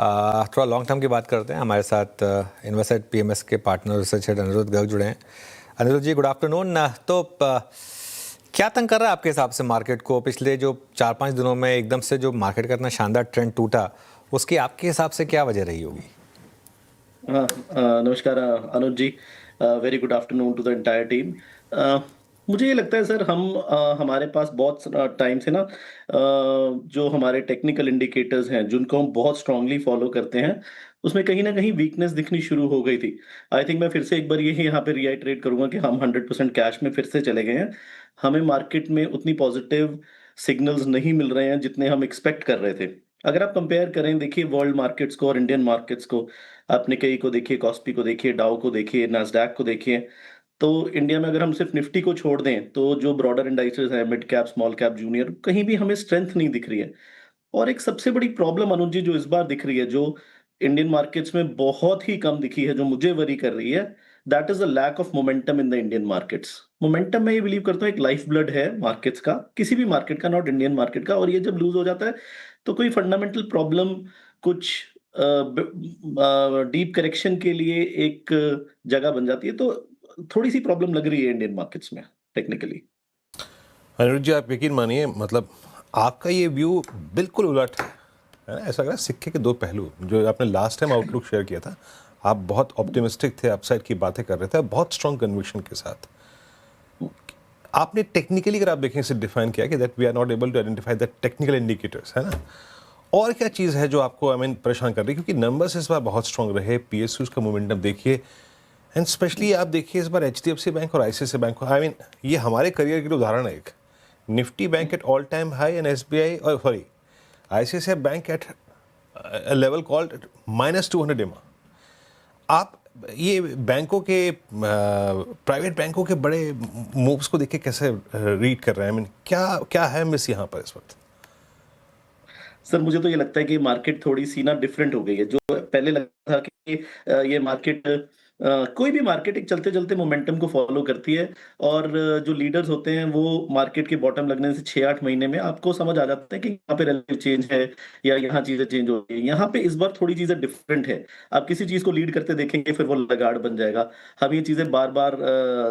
थोड़ा long term की बात करते हैं। हमारे साथ इन्वेस्टमेंट पीएमएस के partner research head Anirudh Garg जुड़े हैं। Anirudh ji, good afternoon. तो क्या तंग कर रहा है आपके हिसाब से मार्केट को? पिछले जो 4-5 दिनों में एकदम से जो मार्केट का इतना शानदार ट्रेंड टूटा, उसकी आपके हिसाब से क्या वजह रही होगी? हाँ, नमस्कार Anuj ji. Very good afternoon to the entire team. मुझे ये लगता है सर, हमारे पास बहुत टाइम से ना जो हमारे टेक्निकल इंडिकेटर्स हैं जिनको हम बहुत स्ट्रांगली फॉलो करते हैं, उसमें कहीं ना कहीं वीकनेस दिखनी शुरू हो गई थी। आई थिंक मैं फिर से एक बार यही यहाँ पे रिआइटरेट करूंगा कि हम 100% कैश में फिर से चले गए हैं। हमें मार्केट में उतनी पॉजिटिव सिग्नल्स नहीं मिल रहे हैं जितने हम एक्सपेक्ट कर रहे थे। अगर आप कंपेयर करें, देखिए वर्ल्ड मार्केट्स को और इंडियन मार्केट्स को, आपने कई को देखिए, कॉस्पी को देखिए, डाउ को देखिए, नास्डैक को देखिए। तो इंडिया में अगर हम सिर्फ निफ्टी को छोड़ दें तो जो ब्रॉडर इंडाइसेस है, mid cap, small cap, junior, कहीं भी हमें स्ट्रेंथ नहीं दिख रही है। और एक सबसे बड़ी प्रॉब्लम अनुज जी जो इस बार दिख रही है, जो इंडियन मार्केट्स में बहुत ही कम दिखी है, जो मुझे वरी कर रही है, that is a lack of momentum in the Indian markets. Momentum मैं ये बिलीव करता हूँ एक लाइफ ब्लड है मार्केट्स का, किसी भी मार्केट का, नॉट इंडियन मार्केट का। और ये जब लूज हो जाता है तो कोई फंडामेंटल प्रॉब्लम, कुछ डीप करेक्शन के लिए एक जगह बन जाती है। तो थोड़ी सी प्रॉब्लम लग रही है इंडियन मार्केट्स में टेक्निकली। अनिरुद्ध जी, आप यकीन मानिए, मतलब आपका ये व्यू बिल्कुल उलट है ना। ऐसा लग रहा है सिक्के के दो पहलू। जो आपने लास्ट टाइम आउटलुक शेयर किया था, आप बहुत ऑप्टिमिस्टिक थे, अपसाइड की बातें कर रहे थे, बहुत स्ट्रॉन्ग कन्विक्शन के साथ। आपने टेक्निकली, अगर आप देखें, इसे डिफाइन किया कि that we are not able to identify the technical indicators, है ना। और क्या चीज़ है जो आपको परेशान कर रही है? क्योंकि नंबर्स इस बार बहुत स्ट्रॉन्ग रहे, पीएसयूज का मोमेंटम देखिए, एंड स्पेशली आप देखिए इस बार एचडीएफसी बैंक और आईसीआईसीआई बैंक, ये हमारे करियर के लिए उदाहरण है। एक nifty bank at all time high and SBI, और sorry, ICICI bank at level called -200 EMA। आप ये बैंकों के, प्राइवेट बैंकों के बड़े मूव्स को देख के कैसे रीड कर रहे हैं? क्या क्या है मिस यहाँ पर इस वक्त? सर, मुझे तो ये लगता है कि मार्केट थोड़ी सी ना डिफरेंट हो गई है। जो पहले लगता था कि ये मार्केट, कोई भी मार्केट एक चलते चलते मोमेंटम को फॉलो करती है। और जो लीडर्स होते हैं वो मार्केट के बॉटम लगने से 6-8 महीने में आपको समझ आ जाता है कि यहाँ पे रिलेटिव चेंज है या यहाँ चीजें चेंज हो रही है। यहाँ पे इस बार थोड़ी चीजें डिफरेंट है। आप किसी चीज को लीड करते देखेंगे, फिर वो लगाड़ बन जाएगा। हम ये चीजें बार बार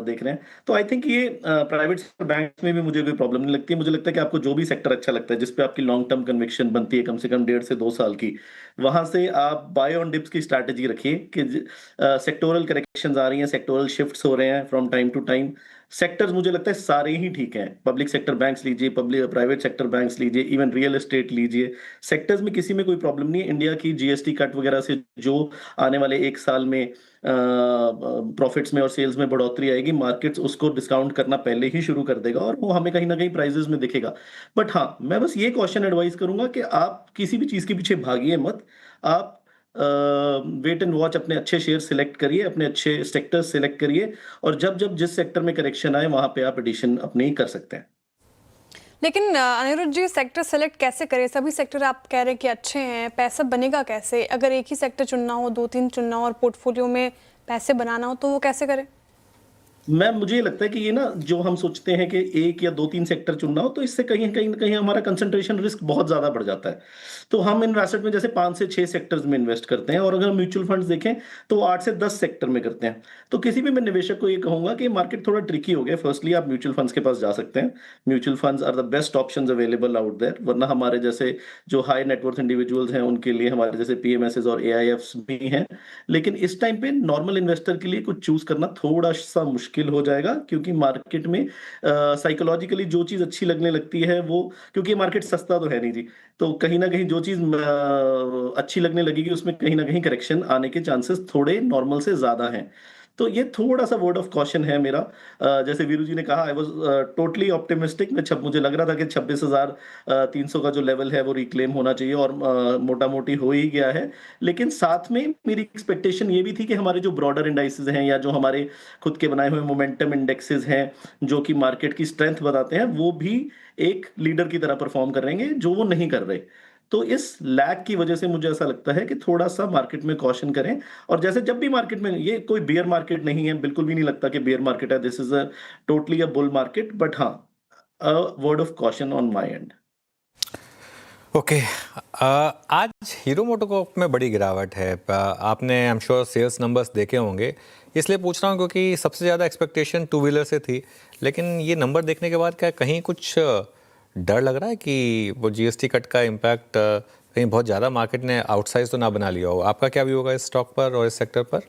देख रहे हैं। तो आई थिंक ये प्राइवेट बैंक में भी मुझे कोई प्रॉब्लम नहीं लगती है। मुझे लगता है कि आपको जो भी सेक्टर अच्छा लगता है, जिसपे आपकी लॉन्ग टर्म कन्विक्शन बनती है, कम से कम 1.5 से 2 साल की, वहां से आप बाय ऑन डिप्स की स्ट्रैटेजी रखिए कि सेक्टोरल करेक्शंस आ रही हैं, सेक्टोरल शिफ्ट्स हो रहे हैं from time to time. Sectors मुझे लगता है सारे ही ठीक हैं। पब्लिक सेक्टर बैंक्स लीजिए, पब्लिक प्राइवेट सेक्टर बैंक्स लीजिए, इवन रियल एस्टेट लीजिए, सेक्टर्स में किसी में कोई प्रॉब्लम नहीं है। इंडिया की जीएसटी कट वगैरह से जो आने वाले 1 साल में प्रॉफिट्स में और सेल्स में बढ़ोतरी आएगी, मार्केट्स उसको डिस्काउंट करना पहले ही शुरू कर देगा और वो हमें कहीं ना कहीं प्राइजेस में दिखेगा। बट हाँ, मैं बस ये क्वेश्चन एडवाइस करूंगा कि आप किसी भी चीज के पीछे भागिए मत। आप वेट एंड वॉच, अपने अच्छे शेयर सिलेक्ट करिए, अपने अच्छे सेक्टर सिलेक्ट करिए, और जब जब जिस सेक्टर में करेक्शन आए वहां पे आप एडिशन अपनी कर सकते हैं। लेकिन अनिरुद्ध जी, सेक्टर सेलेक्ट कैसे करें? सभी सेक्टर आप कह रहे हैं कि अच्छे हैं, पैसा बनेगा कैसे? अगर एक ही सेक्टर चुनना हो, 2-3 चुनना हो और पोर्टफोलियो में पैसे बनाना हो, तो वो कैसे करें? मुझे लगता है कि ये ना, जो हम सोचते हैं कि एक या 2-3 सेक्टर चुनना हो, तो इससे कहीं कहीं ना कहीं हमारा कंसंट्रेशन रिस्क बहुत ज्यादा बढ़ जाता है। तो हम इन एसेट में जैसे 5 से 6 सेक्टर्स में इन्वेस्ट करते हैं, और अगर म्यूचुअल फंड्स देखें तो वो 8 से 10 सेक्टर में करते हैं। तो किसी भी मैं निवेशक को ये कहूंगा कि मार्केट थोड़ा ट्रिकी हो गया। फर्स्टली आप म्यूचुअल फंड्स के पास जा सकते हैं। Mutual funds are the best options available out there. वरना हमारे जैसे जो हाई नेटवर्थ इंडिविजुअल्स हैं, उनके लिए हमारे जैसे पीएमएसएस और एआईएफ्स भी हैं। लेकिन इस टाइम पे नॉर्मल इन्वेस्टर के लिए कुछ चूज करना थोड़ा सा मुश्किल हो जाएगा, क्योंकि मार्केट में साइकोलॉजिकली जो चीज अच्छी लगने लगती है वो, क्योंकि ये मार्केट सस्ता तो है नहीं जी, तो कहीं ना कहीं जो चीज अच्छी लगने लगेगी उसमें कहीं ना कहीं करेक्शन आने के चांसेस थोड़े नॉर्मल से ज्यादा हैं। तो ये थोड़ा सा वर्ड ऑफ कॉशन है मेरा। जैसे वीरू जी ने कहा, आई वाज टोटली ऑप्टिमिस्टिक। मुझे लग रहा था कि 26,300 का जो लेवल है वो रिक्लेम होना चाहिए, और मोटा मोटी हो ही गया है। लेकिन साथ में मेरी एक्सपेक्टेशन ये भी थी कि हमारे जो ब्रॉडर इंडाइसेस हैं, या जो हमारे खुद के बनाए हुए मोमेंटम इंडेक्सेस हैं, जो कि मार्केट की स्ट्रेंथ बताते हैं, वो भी एक लीडर की तरह परफॉर्म करेंगे, जो वो नहीं कर रहे। तो इस लैग की वजह से मुझे ऐसा लगता है कि थोड़ा सा मार्केट में कॉशन करें। और जैसे जब भी मार्केट में, ये कोई बियर मार्केट नहीं है, बिल्कुल भी नहीं लगता कि बियर मार्केट है। This is a totally a bull market. But हाँ, a word of caution on my end. Okay आज हीरो मोटोकॉर्प में बड़ी गिरावट है। आपने I am sure sales numbers देखे होंगे, इसलिए पूछ रहा हूँ क्योंकि सबसे ज़्यादा एक्सपेक्टेशन टू व्हीलर से थी, लेकिन ये नंबर देखने के बाद क्या कहीं कुछ डर लग रहा है कि वो जीएसटी कट का इम्पैक्ट कहीं बहुत ज़्यादा मार्केट ने आउटसाइज तो ना बना लिया हो? आपका क्या व्यू होगा इस स्टॉक पर और इस सेक्टर पर?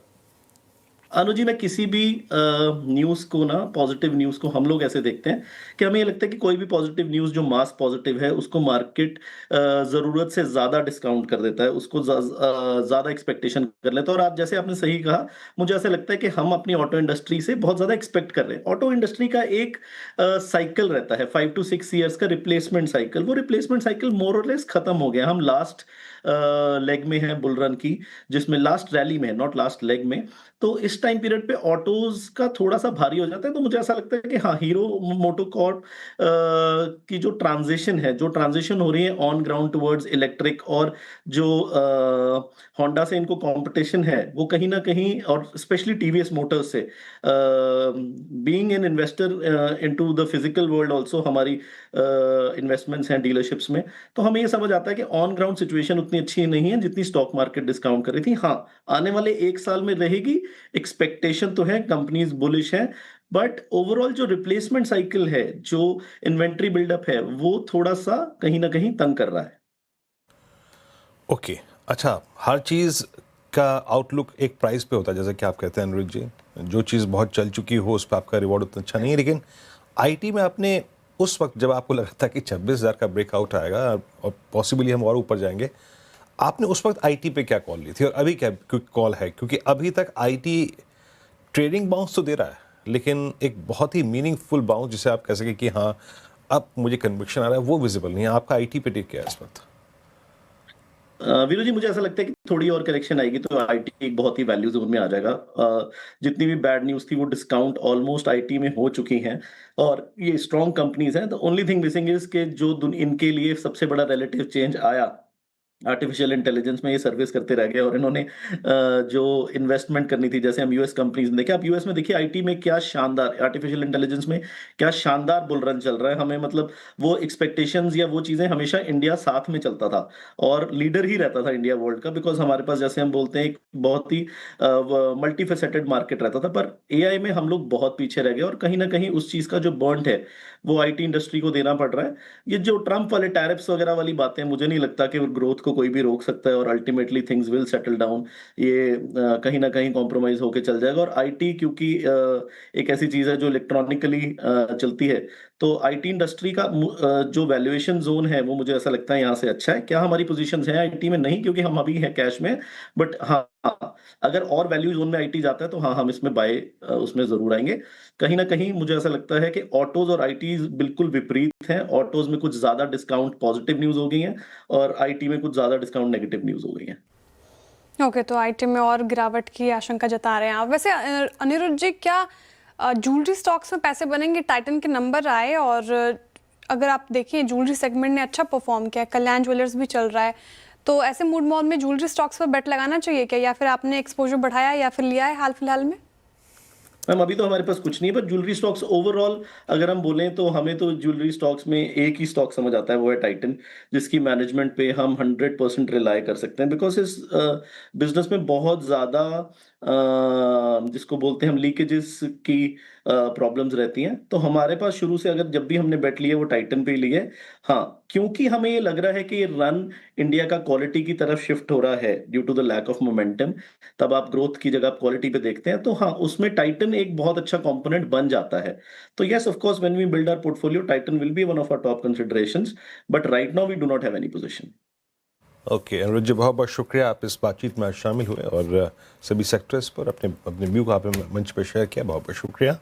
अनु जी, मैं किसी भी न्यूज़ को ना, पॉजिटिव न्यूज़ को हम लोग ऐसे देखते हैं कि हमें ये लगता है कि कोई भी पॉजिटिव न्यूज़ जो मास पॉजिटिव है उसको मार्केट ज़रूरत से ज़्यादा डिस्काउंट कर देता है, उसको ज़्यादा एक्सपेक्टेशन कर लेता है। और आज जैसे आपने सही कहा, मुझे ऐसा लगता है कि हम अपनी ऑटो इंडस्ट्री से बहुत ज़्यादा एक्सपेक्ट कर रहे हैं। ऑटो इंडस्ट्री का एक साइकिल रहता है 5 to 6 ईयर्स का रिप्लेसमेंट साइकिल। वो रिप्लेसमेंट साइकिल मोर और लेस खत्म हो गया। हम लास्ट लेग में है बुल रन की, जिसमें लास्ट रैली में है, नॉट लास्ट लेग में। तो इस टाइम पीरियड पे ऑटोज का थोड़ा सा भारी हो जाता है। तो मुझे ऐसा लगता है कि हाँ, हीरो मोटोकॉर्प की जो ट्रांजिशन हो रही है ऑन ग्राउंड टुवर्ड्स इलेक्ट्रिक, और जो होंडा से इनको कंपटीशन है, वो कहीं ना कहीं, और स्पेशली टीवीएस मोटर्स से, being an investor into the physical world also, हमारी इन्वेस्टमेंट्स हैं डीलरशिप्स में, तो हमें ये समझ आता है कि ऑन ग्राउंड सिचुएशन उतनी अच्छी नहीं है जितनी स्टॉक मार्केट डिस्काउंट कर रही थी। हाँ, आने वाले 1 साल में रहेगी, एक्सपेक्टेशन तो है, कंपनीज बुलिश है, बट ओवरऑल जो रिप्लेसमेंट साइकिल है, जो इन्वेंट्री बिल्डअप है, वो थोड़ा सा कहीं ना कहीं तंग कर रहा है। ओके अच्छा, हर चीज़ का आउटलुक एक प्राइस पे होता है, जैसे कि आप कहते हैं अनुरुद्ध जी, जो चीज़ बहुत चल चुकी हो उस पर आपका रिवॉर्ड उतना अच्छा नहीं है। लेकिन आईटी में आपने उस वक्त जब आपको लगा था कि 26,000 का ब्रेकआउट आएगा और पॉसिबली हम और ऊपर जाएंगे, आपने उस वक्त आईटी पे क्या कॉल ली थी और अभी क्या कॉल है? क्योंकि अभी तक आईटी ट्रेडिंग बाउंस तो दे रहा है, लेकिन एक बहुत ही मीनिंगफुल बाउंस जिसे आप कह सके कि हाँ अब मुझे कन्विक्शन आ रहा है, वो विजिबल नहीं है। आपका आईटी पे टेक क्या है इस वक्त? वीरू जी, मुझे ऐसा लगता है कि थोड़ी और करेक्शन आएगी तो आईटी एक बहुत ही वैल्यू जोन में आ जाएगा। जितनी भी बैड न्यूज़ थी वो डिस्काउंट ऑलमोस्ट आईटी में हो चुकी हैं, और ये स्ट्रॉन्ग कंपनीज हैं। The only thing missing is के जो इनके लिए सबसे बड़ा रिलेटिव चेंज आया, आर्टिफिशियल इंटेलिजेंस में ये सर्विस करते रह गए, और इन्होंने जो इन्वेस्टमेंट करनी थी, जैसे हम यूएस कंपनीज में देखें, आप यूएस में देखिए आईटी में क्या शानदार, आर्टिफिशियल इंटेलिजेंस में क्या शानदार बुल रन चल रहा है। हमें मतलब वो एक्सपेक्टेशंस या वो चीजें, हमेशा इंडिया साथ में चलता था और लीडर ही रहता था इंडिया वर्ल्ड का, बिकॉज हमारे पास, जैसे हम बोलते हैं, एक बहुत ही मल्टी फेसेटेड मार्केट रहता था। पर एआई में हम लोग बहुत पीछे रह गए, और कहीं ना कहीं उस चीज का जो बर्न है वो आईटी इंडस्ट्री को देना पड़ रहा है। ये जो ट्रम्प वाले टैरिफ्स वगैरह वाली बातें, मुझे नहीं लगता कि ग्रोथ को कोई भी रोक सकता है, और ultimately things will settle down. ये कहीं ना कहीं कॉम्प्रोमाइज होके चल जाएगा। और आईटी क्योंकि एक ऐसी चीज है जो इलेक्ट्रॉनिकली चलती है, तो आईटी इंडस्ट्री का जो वैल्यूएशन जोन है, वो मुझे ऐसा लगता है यहाँ से अच्छा है। क्या हमारी पोजीशंस हैं आईटी में? नहीं, क्योंकि हम अभी हैं कैश में। बट हाँ, अगर और वैल्यू जोन में आईटी जाता है तो हाँ, हम इसमें बाय उसमें जरूर आएंगे। कहीं ना कहीं मुझे ऐसा लगता है कि ऑटोज और आईटी बिल्कुल विपरीत हैं। ऑटोज में कुछ ज्यादा डिस्काउंट पॉजिटिव न्यूज हो गई है, और आईटी में कुछ ज्यादा डिस्काउंट नेगेटिव न्यूज हो गई है। ओके, तो आईटी में और गिरावट की आशंका जता रहे हैं आप। वैसे अनिरुद्ध जी, क्या ज्वेलरी स्टॉक्स में पैसे बनेंगे? टाइटन के नंबर आए, और अगर आप देखिए ज्वेलरी सेगमेंट ने अच्छा परफॉर्म किया, कल्याण ज्वेलर्स भी चल रहा है, तो ऐसे मूड मॉल में ज्वेलरी स्टॉक्स पर बेट लगाना चाहिए क्या, या फिर आपने एक्सपोजर बढ़ाया या फिर लिया है हाल फिलहाल में? मैम, अभी तो हमारे पास कुछ नहीं है, पर ज्वेलरी स्टॉक्स ओवरऑल अगर हम बोलें तो हमें तो ज्वेलरी स्टॉक्स में एक ही स्टॉक समझ आता है, वो है टाइटन, जिसकी मैनेजमेंट पे हम 100% रिलाय कर सकते हैं। बिकॉज इस बिजनेस में बहुत ज़्यादा जिसको बोलते हैं हम लीकेजेस की प्रॉब्लम्स रहती हैं। तो हमारे पास शुरू से, अगर जब भी हमने बेट लिए, वो टाइटन पे ही लिए। हाँ, क्योंकि हमें ये लग रहा है कि ये रन इंडिया का क्वालिटी की तरफ शिफ्ट हो रहा है due to the lack of momentum. तब आप ग्रोथ की जगह आप क्वालिटी पे देखते हैं, तो हाँ, उसमें टाइटन एक बहुत अच्छा कंपोनेंट बन जाता है। तो yes, of course, when we build our portfolio, Titan will be one of our top considerations, but right now we do not have any position. Okay Aniruddh ji, बहुत बहुत शुक्रिया, आप इस बातचीत में आज शामिल हुए और सभी सेक्टर्स पर अपने अपने व्यू को आपने मंच पर शेयर किया। बहुत बहुत शुक्रिया।